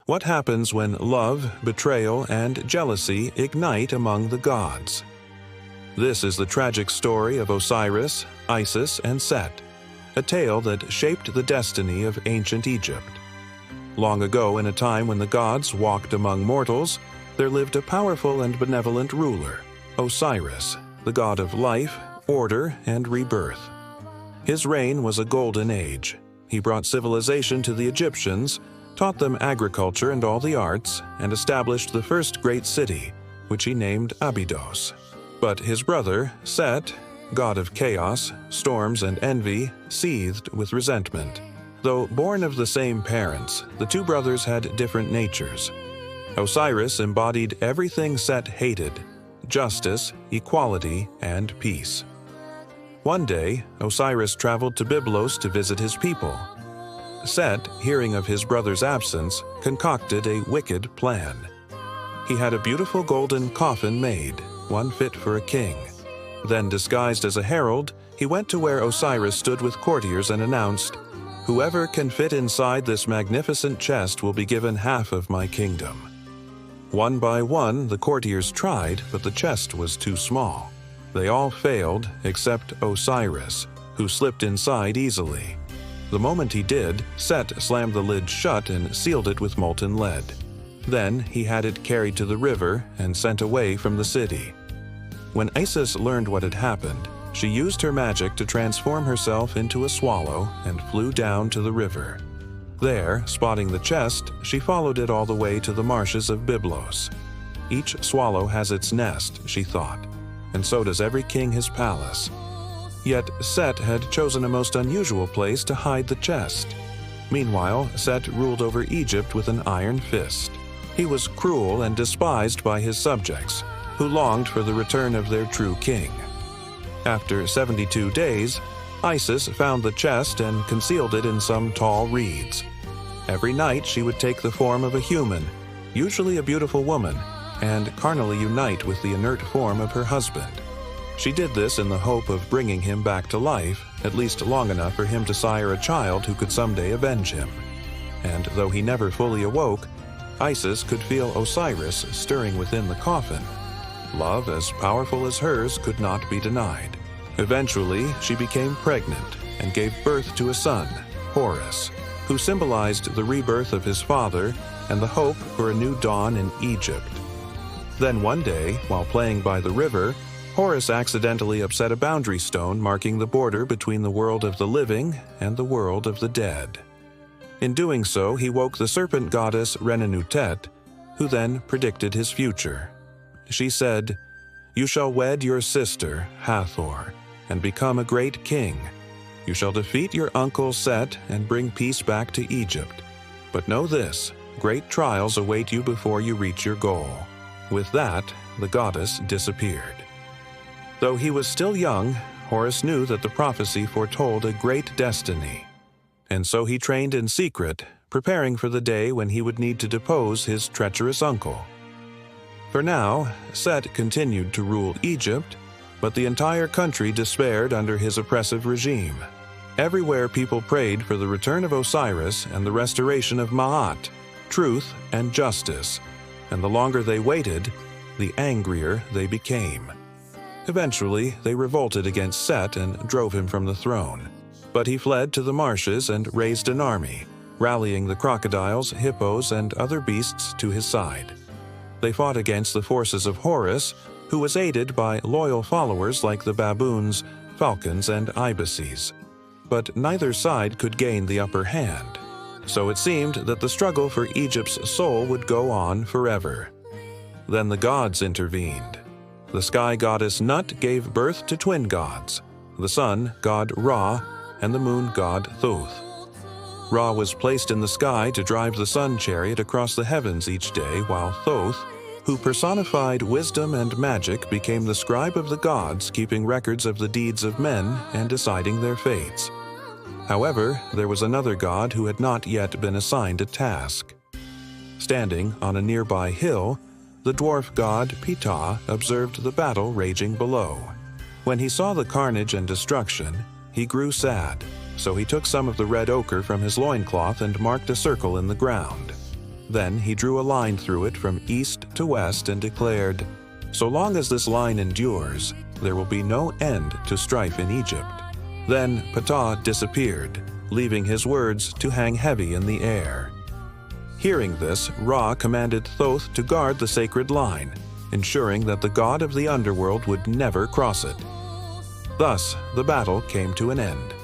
What happens when love, betrayal, and jealousy ignite among the gods? This is the tragic story of Osiris, Isis, and Set, a tale that shaped the destiny of ancient Egypt. Long ago, in a time when the gods walked among mortals, there lived a powerful and benevolent ruler, Osiris, the god of life, order, and rebirth. His reign was a golden age. He brought civilization to the Egyptians, taught them agriculture and all the arts, and established the first great city, which he named Abydos. But his brother, Set, god of chaos, storms, and envy, seethed with resentment. Though born of the same parents, the two brothers had different natures. Osiris embodied everything Set hated: justice, equality, and peace. One day, Osiris traveled to Byblos to visit his people. Set, hearing of his brother's absence, concocted a wicked plan. He had a beautiful golden coffin made, one fit for a king. Then, disguised as a herald, he went to where Osiris stood with courtiers and announced, "Whoever can fit inside this magnificent chest will be given half of my kingdom." One by one, the courtiers tried, but the chest was too small. They all failed except Osiris, who slipped inside easily. The moment he did, Set slammed the lid shut and sealed it with molten lead. Then he had it carried to the river and sent away from the city. When Isis learned what had happened, she used her magic to transform herself into a swallow and flew down to the river. There, spotting the chest, she followed it all the way to the marshes of Byblos. Each swallow has its nest, she thought, and so does every king his palace. Yet Set had chosen a most unusual place to hide the chest. Meanwhile, Set ruled over Egypt with an iron fist. He was cruel and despised by his subjects, who longed for the return of their true king. After 72 days, Isis found the chest and concealed it in some tall reeds. Every night she would take the form of a human, usually a beautiful woman, and carnally unite with the inert form of her husband. She did this in the hope of bringing him back to life, at least long enough for him to sire a child who could someday avenge him. And though he never fully awoke, Isis could feel Osiris stirring within the coffin. Love as powerful as hers could not be denied. Eventually, she became pregnant and gave birth to a son, Horus, who symbolized the rebirth of his father and the hope for a new dawn in Egypt. Then one day, while playing by the river, Horus accidentally upset a boundary stone marking the border between the world of the living and the world of the dead. In doing so, he woke the serpent goddess Renenutet, who then predicted his future. She said, "You shall wed your sister, Hathor, and become a great king. You shall defeat your uncle Set and bring peace back to Egypt. But know this, great trials await you before you reach your goal." With that, the goddess disappeared. Though he was still young, Horus knew that the prophecy foretold a great destiny. And so he trained in secret, preparing for the day when he would need to depose his treacherous uncle. For now, Set continued to rule Egypt, but the entire country despaired under his oppressive regime. Everywhere people prayed for the return of Osiris and the restoration of Ma'at, truth and justice, and the longer they waited, the angrier they became. Eventually, they revolted against Set and drove him from the throne. But he fled to the marshes and raised an army, rallying the crocodiles, hippos, and other beasts to his side. They fought against the forces of Horus, who was aided by loyal followers like the baboons, falcons, and ibises. But neither side could gain the upper hand. So it seemed that the struggle for Egypt's soul would go on forever. Then the gods intervened. The sky goddess Nut gave birth to twin gods, the sun god Ra and the moon god Thoth. Ra was placed in the sky to drive the sun chariot across the heavens each day, while Thoth, who personified wisdom and magic, became the scribe of the gods, keeping records of the deeds of men and deciding their fates. However, there was another god who had not yet been assigned a task. Standing on a nearby hill, the dwarf god Ptah observed the battle raging below. When he saw the carnage and destruction, he grew sad, so he took some of the red ochre from his loincloth and marked a circle in the ground. Then he drew a line through it from east to west and declared, "So long as this line endures, there will be no end to strife in Egypt." Then Ptah disappeared, leaving his words to hang heavy in the air. Hearing this, Ra commanded Thoth to guard the sacred line, ensuring that the god of the underworld would never cross it. Thus, the battle came to an end.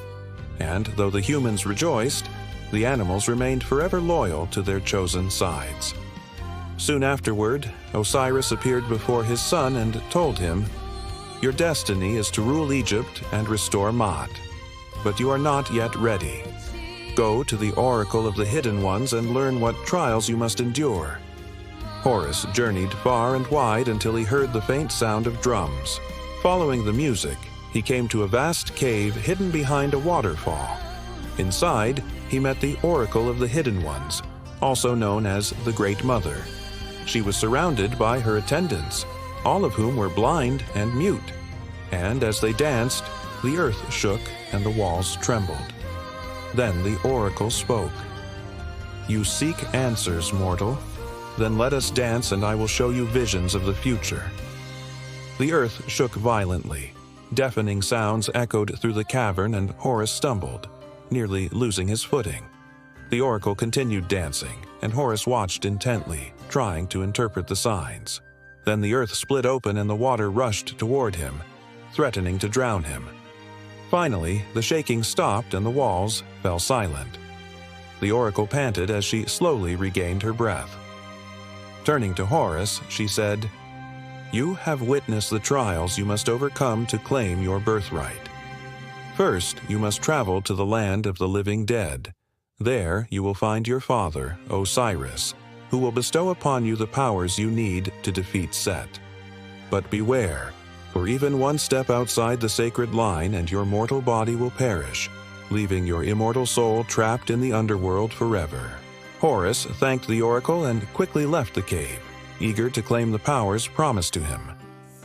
And though the humans rejoiced, the animals remained forever loyal to their chosen sides. Soon afterward, Osiris appeared before his son and told him, "Your destiny is to rule Egypt and restore Maat, but you are not yet ready. Go to the oracle of the Hidden Ones and learn what trials you must endure." Horus journeyed far and wide until he heard the faint sound of drums. Following the music, he came to a vast cave hidden behind a waterfall. Inside, he met the Oracle of the Hidden Ones, also known as the Great Mother. She was surrounded by her attendants, all of whom were blind and mute, and as they danced, the earth shook and the walls trembled. Then the oracle spoke. "You seek answers, mortal? Then let us dance and I will show you visions of the future." The earth shook violently. Deafening sounds echoed through the cavern and Horus stumbled, nearly losing his footing. The oracle continued dancing, and Horus watched intently, trying to interpret the signs. Then the earth split open and the water rushed toward him, threatening to drown him. Finally, the shaking stopped and the walls fell silent. The oracle panted as she slowly regained her breath. Turning to Horus, she said, "You have witnessed the trials you must overcome to claim your birthright. First, you must travel to the land of the living dead. There you will find your father, Osiris, who will bestow upon you the powers you need to defeat Set. But beware, for even one step outside the sacred line and your mortal body will perish, leaving your immortal soul trapped in the underworld forever." Horus thanked the oracle and quickly left the cave, eager to claim the powers promised to him.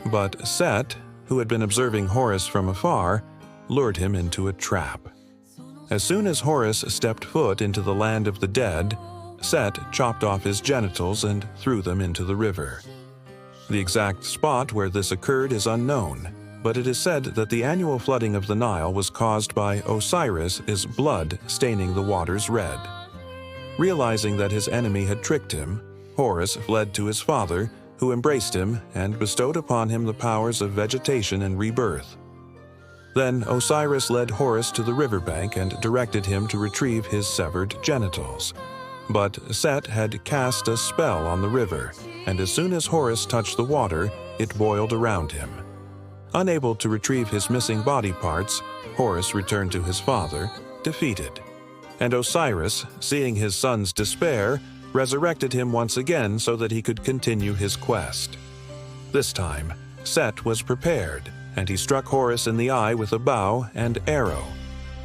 But Set, who had been observing Horus from afar, lured him into a trap. As soon as Horus stepped foot into the land of the dead, Set chopped off his genitals and threw them into the river. The exact spot where this occurred is unknown, but it is said that the annual flooding of the Nile was caused by Osiris' blood staining the waters red. Realizing that his enemy had tricked him, Horus fled to his father, who embraced him and bestowed upon him the powers of vegetation and rebirth. Then Osiris led Horus to the riverbank and directed him to retrieve his severed genitals. But Set had cast a spell on the river, and as soon as Horus touched the water, it boiled around him. Unable to retrieve his missing body parts, Horus returned to his father, defeated. And Osiris, seeing his son's despair, resurrected him once again so that he could continue his quest. This time, Set was prepared, and he struck Horus in the eye with a bow and arrow.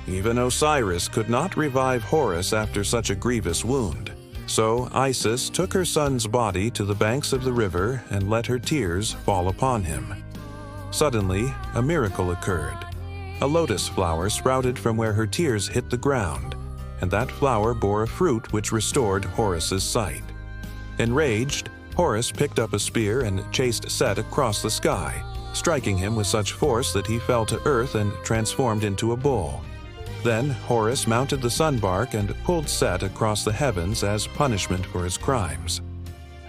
Even Osiris could not revive Horus after such a grievous wound. So Isis took her son's body to the banks of the river and let her tears fall upon him. Suddenly, a miracle occurred. A lotus flower sprouted from where her tears hit the ground, and that flower bore a fruit which restored Horus's sight. Enraged, Horus picked up a spear and chased Set across the sky, striking him with such force that he fell to earth and transformed into a bull. Then Horus mounted the sunbark and pulled Set across the heavens as punishment for his crimes.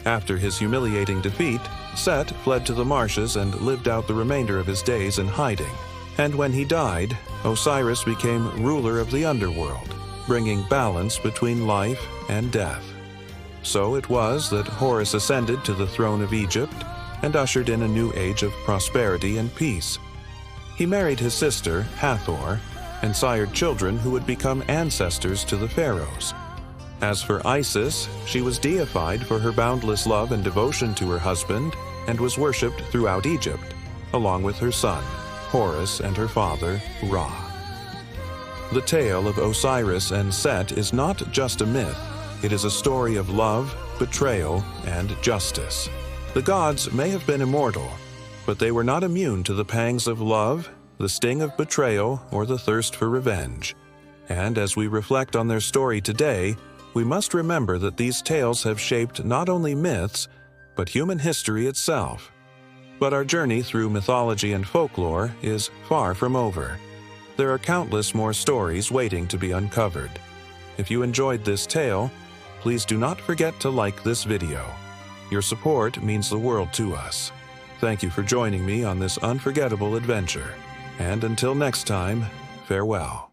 After his humiliating defeat, Set fled to the marshes and lived out the remainder of his days in hiding. And when he died, Osiris became ruler of the underworld, bringing balance between life and death. So it was that Horus ascended to the throne of Egypt and ushered in a new age of prosperity and peace. He married his sister, Hathor, and sired children who would become ancestors to the pharaohs. As for Isis, she was deified for her boundless love and devotion to her husband and was worshipped throughout Egypt, along with her son, Horus, and her father, Ra. The tale of Osiris and Set is not just a myth, it is a story of love, betrayal, and justice. The gods may have been immortal, but they were not immune to the pangs of love, the sting of betrayal, or the thirst for revenge. And as we reflect on their story today, we must remember that these tales have shaped not only myths, but human history itself. But our journey through mythology and folklore is far from over. There are countless more stories waiting to be uncovered. If you enjoyed this tale, please do not forget to like this video. Your support means the world to us. Thank you for joining me on this unforgettable adventure. And until next time, farewell.